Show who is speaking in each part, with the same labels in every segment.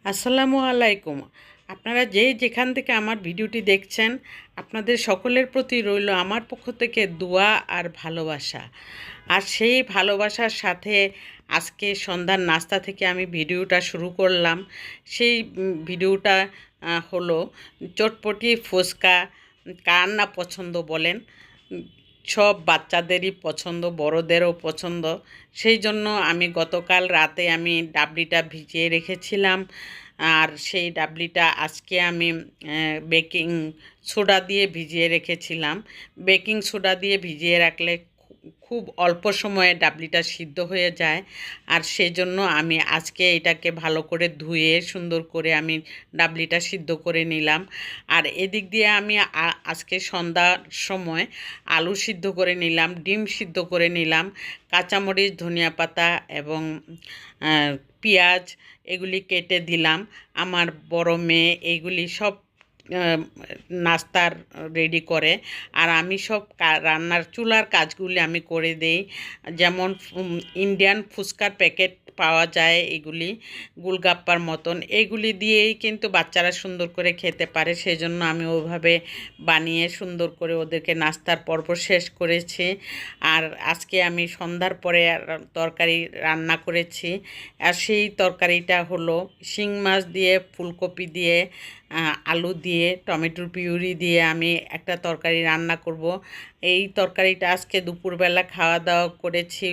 Speaker 1: আসসালামু আলাইকুম। আপনারা যেখান থেকে আমার ভিডিওটি দেখছেন, আপনাদের সকলের প্রতি রইল আমার পক্ষ থেকে দোয়া আর ভালোবাসা। আর সেই ভালোবাসার সাথে আজকে সন্ধ্যার নাস্তা থেকে আমি ভিডিওটা শুরু করলাম। সেই ভিডিওটা হলো চটপটি ফুচকা। কার না পছন্দ বলেন? সব বাচ্চাদেরই পছন্দ, বড়দেরও পছন্দ। সেই জন্য আমি গতকাল রাতে আমি ডাবলিটা ভিজিয়ে রেখেছিলাম। আর সেই ডাবলিটা আজকে আমি বেকিং সোডা দিয়ে ভিজিয়ে রেখেছিলাম। বেকিং সোডা দিয়ে ভিজিয়ে রাখলে খুব অল্প সময়ে ডাবলিটা সিদ্ধ হয়ে যায়। আর সেই জন্য আমি আজকে এটাকে ভালো করে ধুয়ে সুন্দর করে আমি ডাবলিটা সিদ্ধ করে নিলাম। আর এদিক দিয়ে আমি আজকে সন্ধ্যার সময় আলু সিদ্ধ করে নিলাম, ডিম সিদ্ধ করে নিলাম, কাঁচামরিচ, ধনিয়া পাতা এবং পেঁয়াজ এগুলি কেটে দিলাম। আমার বড় মেয়ে এইগুলি সব নাস্তার রেডি করে। আর আমি সব রান্নার চুলার কাজগুলি আমি করে দেই। যেমন ইন্ডিয়ান ফুচকার প্যাকেট পাওয়া যায়, এগুলি গোলগাপ্পার মতন, এগুলি দিয়েই কিন্তু বাচ্চারা সুন্দর করে খেতে পারে। সেই জন্য আমি ওইভাবে বানিয়ে সুন্দর করে ওদেরকে নাস্তার পর্ব শেষ করেছি। আর আজকে আমি সন্ধ্যার পরে তরকারি রান্না করেছি। আর সেই তরকারিটা হলো শিং মাছ দিয়ে, ফুলকপি দিয়ে, আলু দিয়ে, টমেটোর পিউরি দিয়ে আমি একটা তরকারি রান্না করব। এই তরকারিটা আজকে দুপুরবেলা খাওয়া দাওয়া করেছি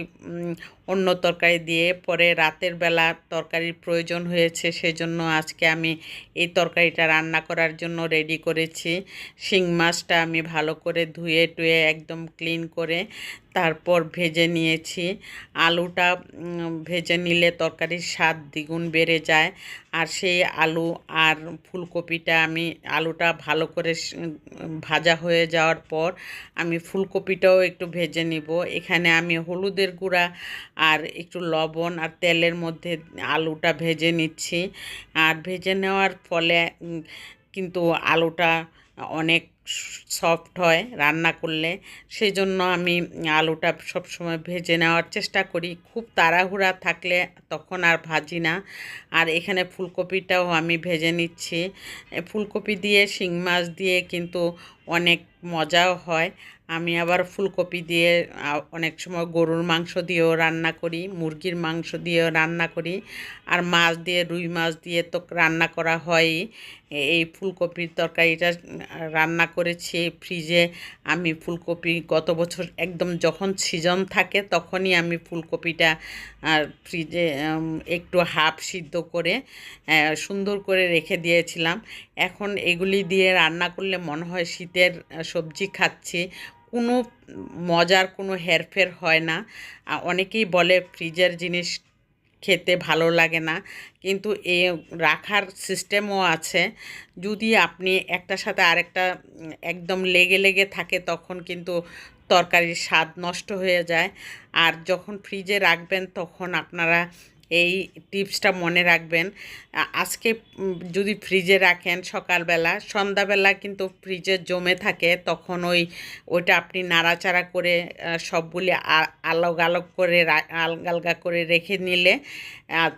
Speaker 1: অন্য তরকারি দিয়ে। পরে রাতের বেলা তরকারির প্রয়োজন হয়েছে, সেজন্য আজকে আমি এই তরকারিটা রান্না করার জন্য রেডি করেছি। শিং মাছটা আমি ভালো করে ধুয়ে টুয়ে একদম ক্লিন করে তারপর ভেজে নিয়েছি। আলুটা ভেজে নিলে তরকারির স্বাদ দ্বিগুণ বেড়ে যায়। আর সেই আলু আর ফুলকপিটা আমি আলুটা ভালো করে ভাজা হয়ে যাওয়ার পর আমি ফুলকপিটাও একটু ভেজে নিব। এখানে আমি হলুদের গুঁড়া আর একটু লবণ আর তেলের মধ্যে আলুটা ভেজে নিচ্ছি। আর ভেজে নেওয়ার ফলে কিন্তু আলুটা অনেক সফট হয় রান্না করলে। সেই জন্য আমি আলুটা সবসময় ভেজে নেওয়ার চেষ্টা করি। খুব তাড়াহুড়া থাকলে তখন আর ভাজি না। আর এখানে ফুলকপিটাও আমি ভেজে নিচ্ছি। ফুলকপি দিয়ে শিং মাছ দিয়ে কিন্তু অনেক মজাও হয়। আমি আবার ফুলকপি দিয়ে অনেক সময় গরুর মাংস দিয়েও রান্না করি, মুরগির মাংস দিয়েও রান্না করি। আর মাছ দিয়ে, রুই মাছ দিয়ে তো রান্না করা হয়ই। এই ফুলকপির তরকারিটা রান্না করেছি ফ্রিজে। আমি ফুলকপি গত বছর একদম যখন সিজন থাকে তখনই আমি ফুলকপিটা ফ্রিজে একটু হাফ সিদ্ধ করে সুন্দর করে রেখে দিয়েছিলাম। এখন এগুলি দিয়ে রান্না করলে মনে হয় শীতের সবজি খাচ্ছি। কোনো মজার কোনো হেরফের হয় না। অনেকেই বলে ফ্রিজের জিনিস খেতে ভালো লাগে না, কিন্তু এ রাখার সিস্টেমও আছে। যদি আপনি একটার সাথে আরেকটা একদম লেগে লেগে থাকে তখন কিন্তু তরকারির স্বাদ নষ্ট হয়ে যায়। আর যখন ফ্রিজে রাখবেন তখন আপনারা এই টিপসটা মনে রাখবেন। আজকে যদি ফ্রিজে রাখেন সকালবেলা, সন্ধ্যাবেলা কিন্তু ফ্রিজে জমে থাকে, তখন ওইটা আপনি নাড়াচাড়া করে সবগুলি আলগ আলগ করে আলগা আলগা করে রেখে নিলে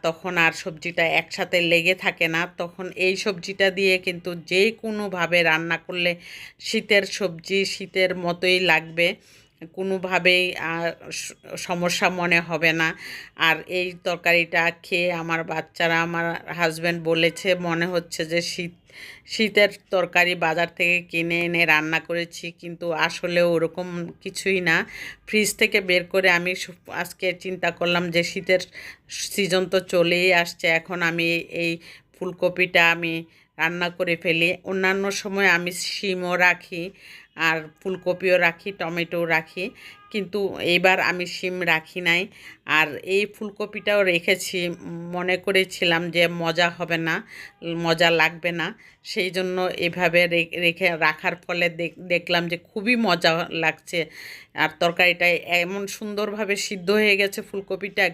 Speaker 1: তখন আর সবজিটা একসাথে লেগে থাকে না। তখন এই সবজিটা দিয়ে কিন্তু যে কোনোভাবে রান্না করলে শীতের সবজি শীতের মতোই লাগবে, কোনোভাবেই সমস্যা মনে হবে না। আর এই তরকারিটা খেয়ে আমার বাচ্চারা, আমার হাজব্যান্ড বলেছে মনে হচ্ছে যে শীতের তরকারি বাজার থেকে কিনে এনে রান্না করেছি, কিন্তু আসলে ওরকম কিছুই না। ফ্রিজ থেকে বের করে আমি আজকে চিন্তা করলাম যে শীতের সিজন তো চলেই আসছে, এখন আমি এই ফুলকপিটা আমি রান্না করে ফেলি। অন্যান্য সময় আমি শিমও রাখি আর ফুলকপিও রাখি, টমেটোও রাখি, কিন্তু এইবার আমি শিম রাখি নাই। আর এই ফুলকপিটাও রেখেছি, মনে করেছিলাম যে মজা হবে না, মজা লাগবে না, সেই জন্য এভাবে রেখে রাখার ফলে দেখলাম যে খুবই মজা লাগছে। আর তরকারিটা এমন সুন্দরভাবে সিদ্ধ হয়ে গেছে, ফুলকপিটা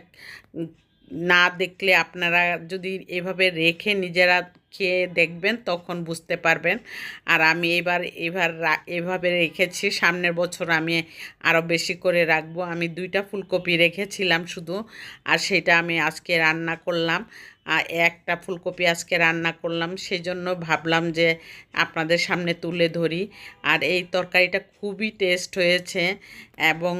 Speaker 1: না দেখলে আপনারা যদি এভাবে রেখে নিজেরা খেয়ে দেখবেন তখন বুঝতে পারবেন। আর আমি এভাবে রেখেছি, সামনের বছর আমি আরও বেশি করে রাখবো। আমি 2টা ফুলকপি রেখেছিলাম শুধু, আর সেটা আমি আজকে রান্না করলাম। একটা ফুলকপি আজকে রান্না করলাম, সেজন্য ভাবলাম যে আপনাদের সামনে তুলে ধরি। আর এই তরকারিটা খুবই টেস্ট হয়েছে এবং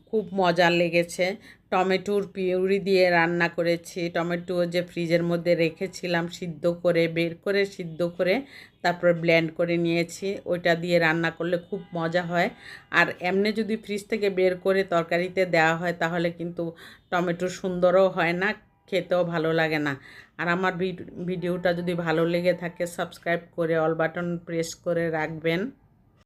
Speaker 1: খুব মজা লেগেছে। টমেটোর পিউরি দিয়ে রান্না করেছি। টমেটো যে ফ্রিজের মধ্যে রেখেছিলাম সিদ্ধ করে, বের করে সিদ্ধ করে তারপর ব্লেন্ড করে নিয়েছি, ওইটা দিয়ে রান্না করলে খুব মজা হয়। আর এমনি যদি ফ্রিজ থেকে বের করে তরকারিতে দেওয়া হয় তাহলে কিন্তু টমেটো সুন্দরও হয় না, খেতেও ভালো লাগে না। আর আমার ভিডিওটা যদি ভালো লেগে থাকে সাবস্ক্রাইব করে অল বাটন প্রেস করে রাখবেন।